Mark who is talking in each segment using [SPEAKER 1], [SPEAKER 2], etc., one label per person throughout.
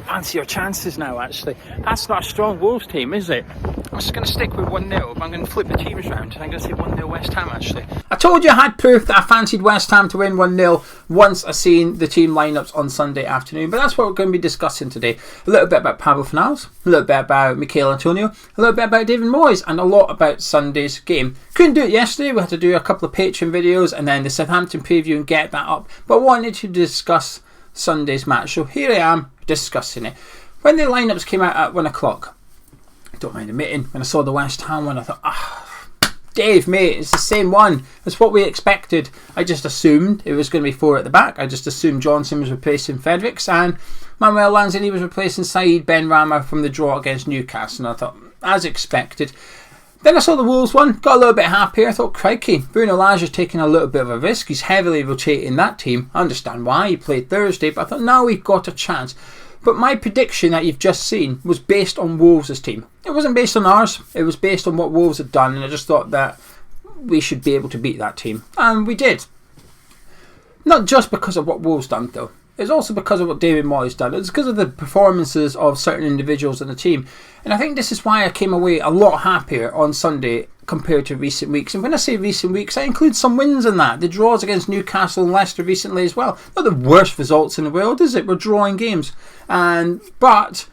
[SPEAKER 1] fancy your chances now, actually. That's not a strong Wolves team, is it? I'm just going to stick with 1-0, but I'm going to flip the teams around. I'm going to say 1-0 West Ham, actually. I told you I had proof that I fancied West Ham to win 1-0 once I seen the team lineups on Sunday afternoon. But that's what we're going to be discussing today. A little bit about Pablo Fornals, a little bit about Mikel Antonio, a little bit about David Moyes, and a lot about Sunday's game. Couldn't do it yesterday. We had to do a couple of Patreon videos and then the Southampton preview and get that up. But wanted to discuss Sunday's match. So here I am discussing it. When the lineups came out at 1 o'clock, don't mind admitting, when I saw the West Ham one, I thought, Dave, mate, it's the same one. It's what we expected. I just assumed it was going to be 4 at the back. I just assumed Johnson was replacing Fredericks and Manuel Lanzini was replacing Saeed Benrahma from the draw against Newcastle. And I thought, as expected. Then I saw the Wolves one, got a little bit happier. I thought, crikey, Bruno Lage is taking a little bit of a risk. He's heavily rotating that team. I understand why he played Thursday, but I thought, now we've got a chance. But my prediction that you've just seen was based on Wolves' team. It wasn't based on ours. It was based on what Wolves had done, and I just thought that we should be able to beat that team. And we did. Not just because of what Wolves done, though. It's also because of what David Moyes done. It's because of the performances of certain individuals in the team. And I think this is why I came away a lot happier on Sunday compared to recent weeks. And when I say recent weeks, I include some wins in that. The draws against Newcastle and Leicester recently as well. Not the worst results in the world, is it? We're drawing games. But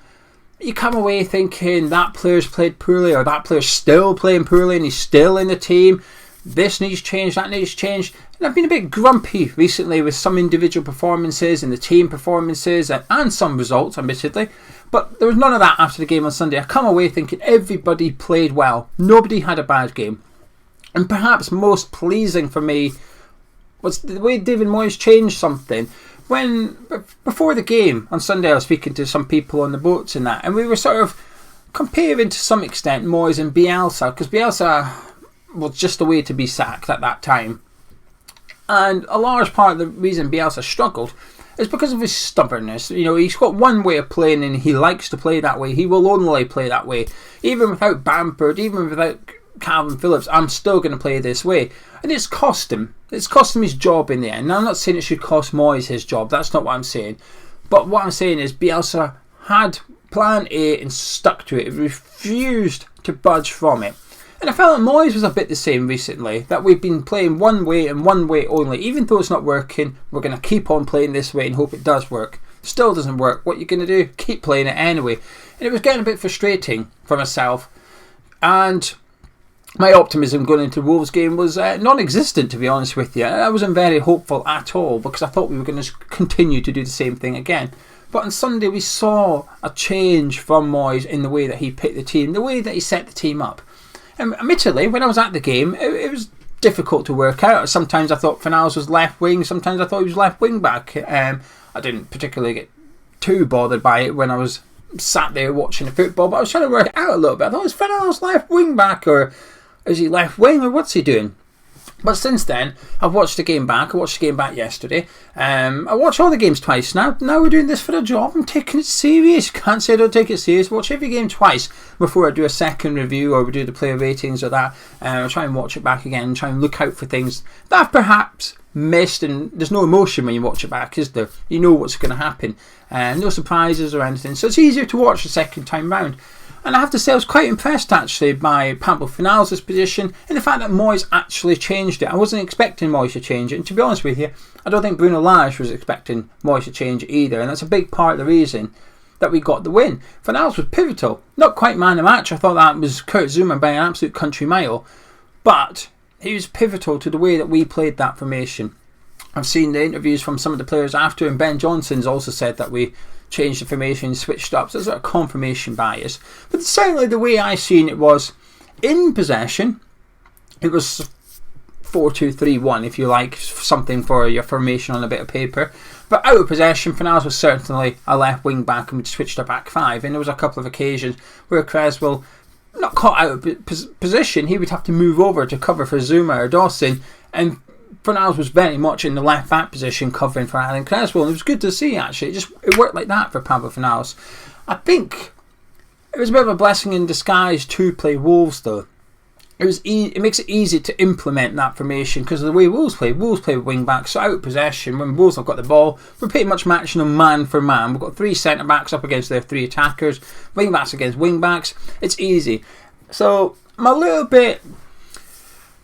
[SPEAKER 1] you come away thinking that player's played poorly, or that player's still playing poorly and he's still in the team. This needs change, that needs change. And I've been a bit grumpy recently with some individual performances and the team performances and some results, admittedly. But there was none of that after the game on Sunday. I come away thinking everybody played well. Nobody had a bad game. And perhaps most pleasing for me was the way David Moyes changed something. Before the game on Sunday, I was speaking to some people on the boats and that, and we were sort of comparing to some extent Moyes and Bielsa, because Bielsa was just a way to be sacked at that time. And a large part of the reason Bielsa struggled is because of his stubbornness. You know, he's got one way of playing and he likes to play that way. He will only play that way. Even without Bamford, even without Calvin Phillips, I'm still going to play this way. And it's cost him. It's cost him his job in the end. Now, I'm not saying it should cost Moyes his job. That's not what I'm saying. But what I'm saying is Bielsa had plan A and stuck to it. He refused to budge from it. And I felt that Moyes was a bit the same recently, that we've been playing one way and one way only. Even though it's not working, we're going to keep on playing this way and hope it does work. Still doesn't work. What you're going to do? Keep playing it anyway. And it was getting a bit frustrating for myself. And my optimism going into Wolves' game was non-existent, to be honest with you. I wasn't very hopeful at all because I thought we were going to continue to do the same thing again. But on Sunday we saw a change from Moyes in the way that he picked the team, the way that he set the team up. Admittedly, when I was at the game, it was difficult to work out. Sometimes I thought Fornals was left wing, sometimes I thought he was left wing back. I didn't particularly get too bothered by it when I was sat there watching the football, but I was trying to work it out a little bit. I thought, is Fornals left wing back, or is he left wing, or what's he doing? But since then, I've watched the game back. I watched the game back yesterday. I watch all the games twice now. Now we're doing this for a job. I'm taking it serious. Can't say I don't take it serious. Watch every game twice before I do a second review or we do the player ratings or that. I try and watch it back again and try and look out for things that I've perhaps missed. And there's no emotion when you watch it back, is there? You know what's going to happen. No surprises or anything. So it's easier to watch the second time round. And I have to say I was quite impressed actually by Pablo Fornals' position and the fact that Moyes actually changed it. I wasn't expecting Moyes to change it, and to be honest with you, I don't think Bruno Lage was expecting Moyes to change it either, and that's a big part of the reason that we got the win. Fornals was pivotal. Not quite man of the match. I thought that was Kurt Zuma by an absolute country mile, but he was pivotal to the way that we played that formation. I've seen the interviews from some of the players after, and Ben Johnson's also said that we changed the formation, switched up, so there's a confirmation bias. But certainly the way I seen it was, in possession, it was 4-2-3-1, if you like, something for your formation on a bit of paper. But out of possession, Fornals was certainly a left wing back, and we switched to back five. And there was a couple of occasions where Creswell, not caught out of position, he would have to move over to cover for Zuma or Dawson, and Fornals was very much in the left back position covering for Alan Creswell, and it was good to see actually. It worked like that for Pablo Fornals. I think it was a bit of a blessing in disguise to play Wolves though. it makes it easy to implement that formation because of the way Wolves play. Wolves play with wing backs, so out possession. When Wolves have got the ball, we're pretty much matching them man for man. We've got 3 centre backs up against their 3 attackers, wing backs against wing backs. It's easy. So I'm a little bit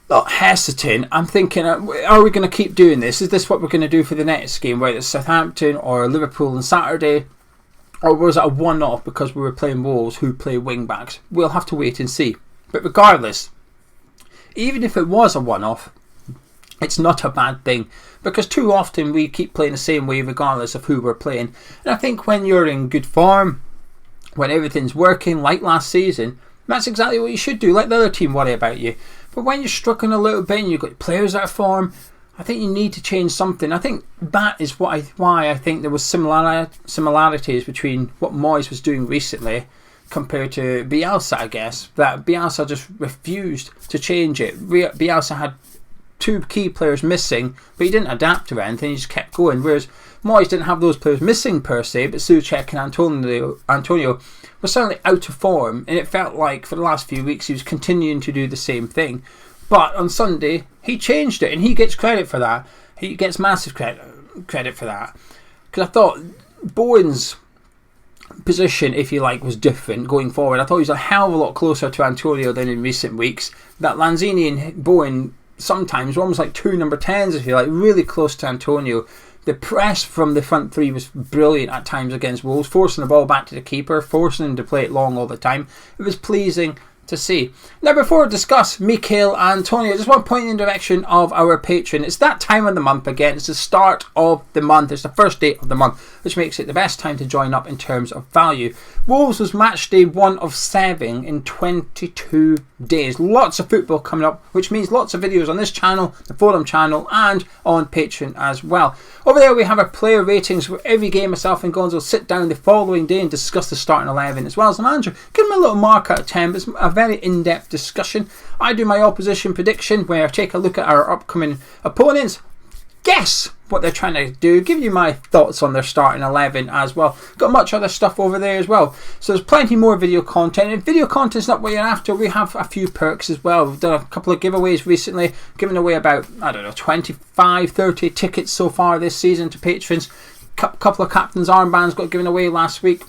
[SPEAKER 1] not hesitant. I'm thinking, are we going to keep doing this? Is this what we're going to do for the next game, whether it's Southampton or Liverpool on Saturday? Or was it a one-off because we were playing Wolves who play wing backs? We'll have to wait and see. But regardless, even if it was a one-off, it's not a bad thing because too often we keep playing the same way regardless of who we're playing. And I think when you're in good form, when everything's working like last season, that's exactly what you should do. Let the other team worry about you. But when you're struggling a little bit and you've got players out of form, I think you need to change something. I think that is why I think there was similarities between what Moyes was doing recently compared to Bielsa, I guess. That Bielsa just refused to change it. Bielsa had 2 key players missing, but he didn't adapt to anything, he just kept going. Whereas Moyes didn't have those players missing per se, but Souček and Antonio were certainly out of form, and it felt like for the last few weeks he was continuing to do the same thing. But on Sunday, he changed it, and he gets credit for that. He gets massive credit for that. Because I thought Bowen's position, if you like, was different going forward. I thought he was a hell of a lot closer to Antonio than in recent weeks. That Lanzini and Bowen sometimes were almost like 2 number 10s, if you like, really close to Antonio. The press from the front 3 was brilliant at times against Wolves, forcing the ball back to the keeper, forcing him to play it long all the time. It was pleasing to see. Now, before I discuss Mikel Antonio, I just want to point in the direction of our Patreon. It's that time of the month again. It's the start of the month. It's the first day of the month, which makes it the best time to join up in terms of value. Wolves was match day 1 of 7 in 22 days. Lots of football coming up, which means lots of videos on this channel, the forum channel, and on Patreon as well. Over there we have our player ratings where every game myself and Gonzo sit down the following day and discuss the starting 11 as well as the manager. Give them a little mark out of 10, but it's a very in-depth discussion. I do my opposition prediction where I take a look at our upcoming opponents, guess what they're trying to do, give you my thoughts on their starting 11 as well. Got much other stuff over there as well. So there's plenty more video content. If video content's not what you're after, we have a few perks as well. We've done a couple of giveaways recently, giving away about, 25, 30 tickets so far this season to patrons. Couple of captain's armbands got given away last week.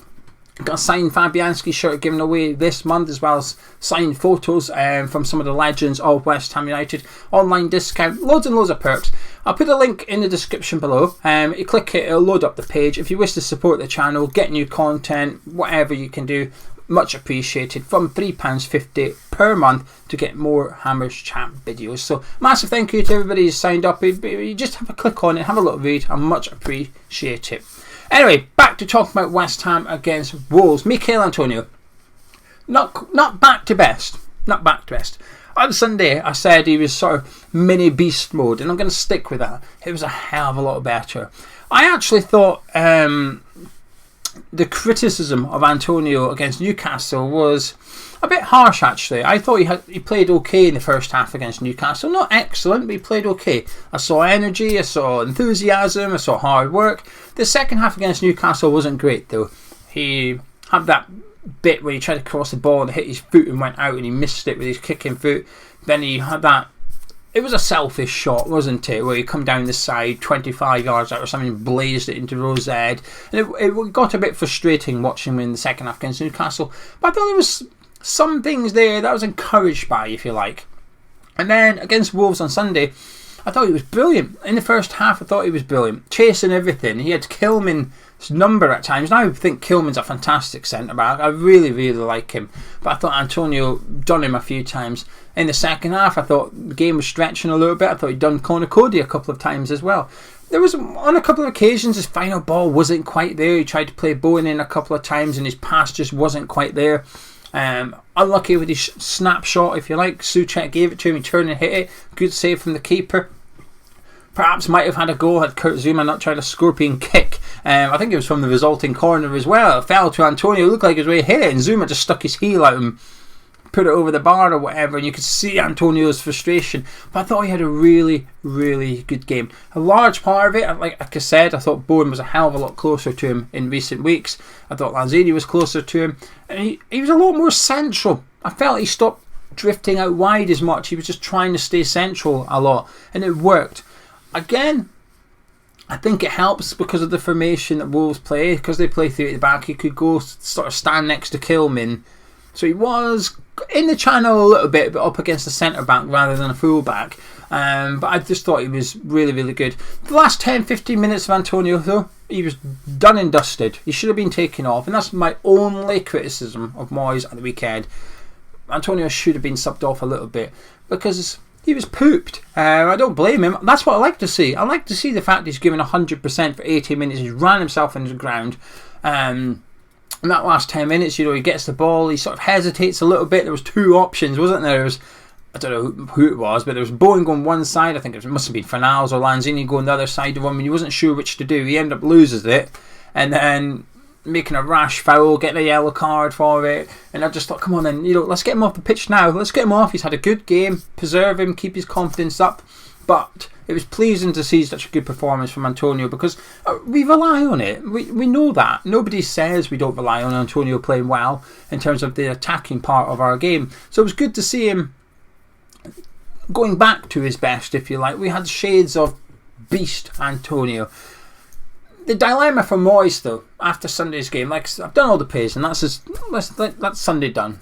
[SPEAKER 1] Got a signed Fabianski shirt given away this month, as well as signed photos from some of the legends of West Ham United. Online discount, loads and loads of perks. I'll put a link in the description below. You click it, it'll load up the page. If you wish to support the channel, get new content, whatever you can do, much appreciated. From £3.50 per month to get more Hammers Chat videos. So massive thank you to everybody who's signed up. You just have a click on it, have a little read. I much appreciate it. Anyway, back to talking about West Ham against Wolves. Mikel Antonio, not back to best. Not back to best. On Sunday, I said he was sort of mini beast mode, and I'm going to stick with that. It was a hell of a lot better. I actually thought the criticism of Antonio against Newcastle was a bit harsh, actually. I thought he played okay in the first half against Newcastle. Not excellent, but he played okay. I saw energy, I saw enthusiasm, I saw hard work. The second half against Newcastle wasn't great, though. He had that bit where he tried to cross the ball and hit his foot and went out, and he missed it with his kicking foot. Then he had that, it was a selfish shot, wasn't it, where he come down the side 25 yards out or something and blazed it into Rose Ed. And it got a bit frustrating watching him in the second half against Newcastle, but I thought there was some things there that I was encouraged by, if you like. And then against Wolves on Sunday, I thought he was brilliant. In the first half, I thought he was brilliant, chasing everything. He had Kilman's number at times. Now I think Kilman's a fantastic centre-back. I really, really like him. But I thought Antonio done him a few times. In the second half, I thought the game was stretching a little bit. I thought he'd done Conor Cody a couple of times as well. There was, on a couple of occasions, his final ball wasn't quite there. He tried to play Bowen in a couple of times and his pass just wasn't quite there. Unlucky with his snapshot, if you like. Souček gave it to him, he turned and hit it. Good save from the keeper. Perhaps might have had a goal had Kurt Zouma not tried a scorpion kick. I think it was from the resulting corner as well. It fell to Antonio, it looked like his way hit it, and Zouma just stuck his heel out and put it over the bar or whatever, and you could see Antonio's frustration. But I thought he had a really, really good game. A large part of it, like I said, I thought Bowen was a hell of a lot closer to him in recent weeks. I thought Lanzini was closer to him, and he was a lot more central. I felt he stopped drifting out wide as much. He was just trying to stay central a lot, and it worked. Again, I think it helps because of the formation that Wolves play, because they play 3 at the back. He could go sort of stand next to Kilman, so he was in the channel a little bit, but up against the centre back rather than a full back. But I just thought he was really, really good. The last 10-15 minutes of Antonio, though, he was done and dusted. He should have been taken off, and that's my only criticism of Moyes at the weekend. Antonio should have been subbed off a little bit because he was pooped. I don't blame him. That's what I like to see. I like to see the fact he's given 100% for 80 minutes. He's ran himself into the ground. In that last 10 minutes, he gets the ball. He sort of hesitates a little bit. There was 2 options, wasn't there? There was, I don't know who it was, but there was Bowen going one side. I think it must have been Fornals or Lanzini going the other side of him, and he wasn't sure which to do. He ended up loses it, and then making a rash foul, getting a yellow card for it. And I just thought, come on then, let's get him off the pitch now. Let's get him off. He's had a good game. Preserve him, keep his confidence up. But it was pleasing to see such a good performance from Antonio because we rely on it. We know that. Nobody says we don't rely on Antonio playing well in terms of the attacking part of our game. So it was good to see him going back to his best, if you like. We had shades of beast Antonio. The dilemma for Moyes, though, after Sunday's game, like I've done all the praise, and that's Sunday done.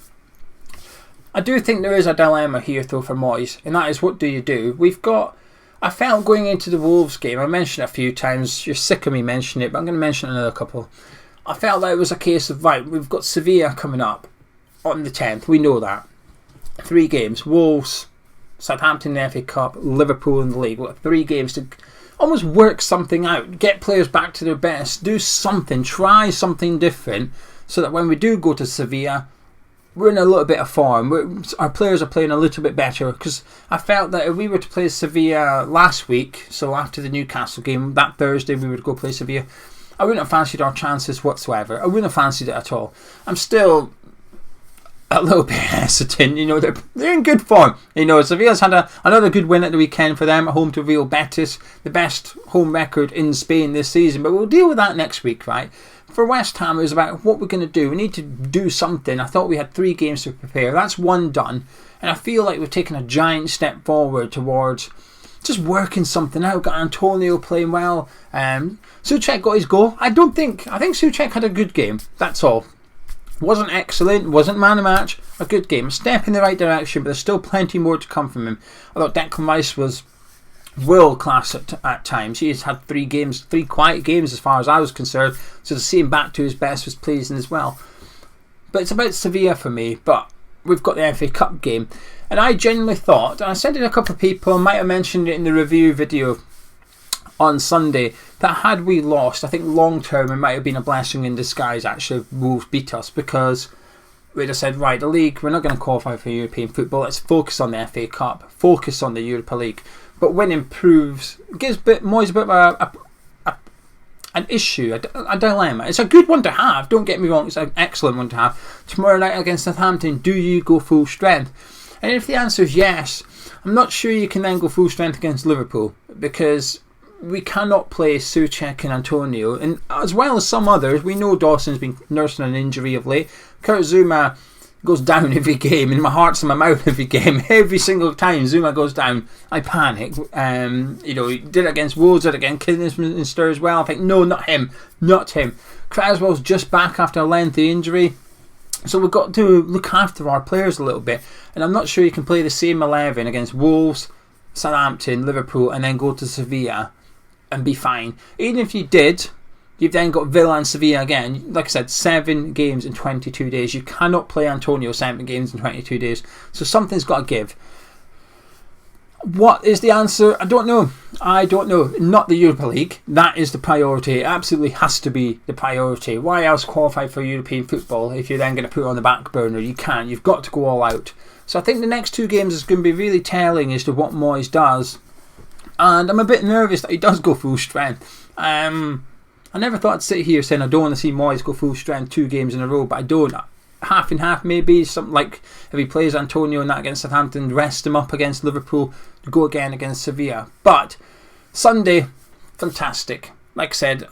[SPEAKER 1] I do think there is a dilemma here, though, for Moyes, and that is, what do you do? I felt going into the Wolves game, I mentioned it a few times, you're sick of me mentioning it, but I'm going to mention another couple. I felt like it was a case of, right, we've got Sevilla coming up on the 10th, we know that. 3 games, Wolves, Southampton in the FA Cup, Liverpool in the league. We've got 3 games to almost work something out, get players back to their best, do something, try something different, so that when we do go to Sevilla, we're in a little bit of form. Our players are playing a little bit better, because I felt that if we were to play Sevilla last week, so after the Newcastle game, that Thursday we would go play Sevilla, I wouldn't have fancied our chances whatsoever. I wouldn't have fancied it at all. I'm still a little bit hesitant. They're in good form. Sevilla's had another good win at the weekend for them at home to Real Betis, the best home record in Spain this season, but we'll deal with that next week, right? For West Ham, it was about what we're going to do. We need to do something. I thought we had 3 games to prepare. That's 1 done, and I feel like we've taken a giant step forward towards just working something out. Got Antonio playing well. Souček got his goal. I think Souček had a good game. That's all. Wasn't excellent, wasn't man of the match, a good game, a step in the right direction, but there's still plenty more to come from him. I thought Declan Rice was world class at times. He's had 3 quiet games as far as I was concerned, so to see him back to his best was pleasing as well. But it's about Sevilla for me, but we've got the FA Cup game, and I genuinely thought, and I said it to a couple of people, I might have mentioned it in the review video on Sunday, that had we lost, I think long term it might have been a blessing in disguise actually if Wolves beat us, because we'd have said, right, the league, we're not going to qualify for European football, let's focus on the FA Cup, focus on the Europa League. But winning gives Moyes a bit of an issue, a dilemma. It's a good one to have, don't get me wrong, it's an excellent one to have. Tomorrow night against Southampton, do you go full strength? And if the answer is yes, I'm not sure you can then go full strength against Liverpool, because we cannot play Souček and Antonio, and as well as some others. We know Dawson's been nursing an injury of late. Kurt Zouma goes down every game, and my heart's in my mouth every game. Every single time Zouma goes down, I panic. He did it against Wolves, did it against Kidderminster as well. I think, no, not him. Cresswell's just back after a lengthy injury. So we've got to look after our players a little bit, and I'm not sure you can play the same 11 against Wolves, Southampton, Liverpool, and then go to Sevilla and be fine. Even if you did, you've then got Villa and Sevilla again. Like I said, 7 games in 22 days. You cannot play Antonio 7 games in 22 days. So something's got to give. What is the answer? I don't know. Not the Europa League. That is the priority. It absolutely has to be the priority. Why else qualify for European football if you're then going to put it on the back burner? You can't. You've got to go all out. So I think the next 2 games is going to be really telling as to what Moyes does. And I'm a bit nervous that he does go full strength. I never thought I'd sit here saying I don't want to see Moyes go full strength 2 games in a row, but I don't. Half and half maybe, something like if he plays Antonio and that against Southampton, rest him up against Liverpool, go again against Sevilla. But Sunday, fantastic. like I said,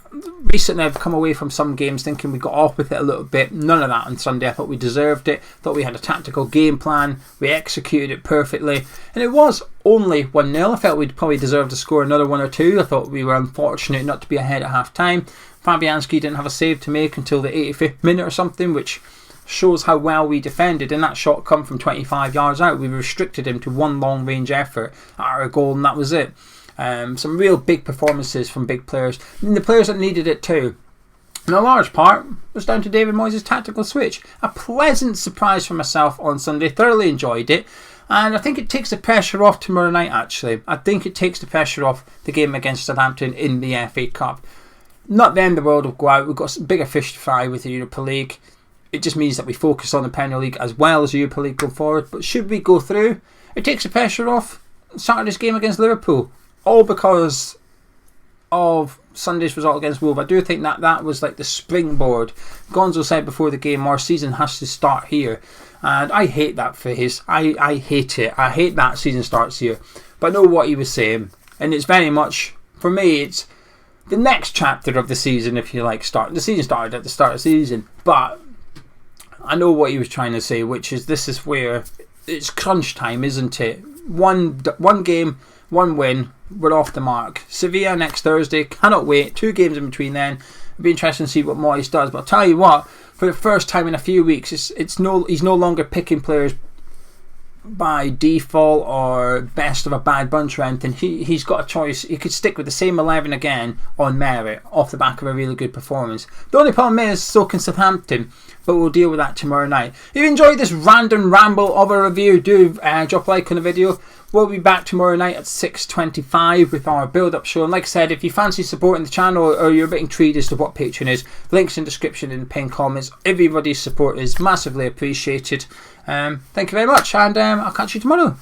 [SPEAKER 1] recently I've come away from some games thinking we got off with it a little bit. None of that on Sunday. I thought we deserved it. Thought we had a tactical game plan. We executed it perfectly. And it was only 1-0. I felt we'd probably deserved to score another one or two. I thought we were unfortunate not to be ahead at half time. Fabianski didn't have a save to make until the 85th minute or something, which shows how well we defended. And that shot come from 25 yards out. We restricted him to one long range effort at our goal, and that was it. Some real big performances from big players, and the players that needed it too. And a large part was down to David Moyes' tactical switch. A pleasant surprise for myself on Sunday. Thoroughly enjoyed it, and I think it takes the pressure off tomorrow night. Actually, I think it takes the pressure off the game against Southampton in the FA Cup. Not the end of the world of go out. We've got some bigger fish to fry with the Europa League. It just means that we focus on the Premier League as well as the Europa League going forward. But should we go through, it takes the pressure off Saturday's game against Liverpool. All because of Sunday's result against Wolves. I do think that was like the springboard. Gonzo said before the game, our season has to start here. And I hate that phrase. I hate it. I hate that season starts here. But I know what he was saying. And it's very much, for me, it's the next chapter of the season, if you like. The season started at the start of the season. But I know what he was trying to say, which is this is where it's crunch time, isn't it? One game, one win, we're off the mark. Sevilla next Thursday, cannot wait. 2 games in between then. It'll be interesting to see what Moyes does. But I'll tell you what, for the first time in a few weeks, he's no longer picking players by default or best of a bad bunch or anything. He's got a choice. He could stick with the same 11 again on merit off the back of a really good performance. The only problem is so can Southampton, but we'll deal with that tomorrow night. If you enjoyed this random ramble of a review, do drop a like on the video. We'll be back tomorrow night at 6:25 with our build-up show. And like I said, if you fancy supporting the channel or you're a bit intrigued as to what Patreon is, links in the description and the pinned comments. Everybody's support is massively appreciated. Thank you very much, and I'll catch you tomorrow.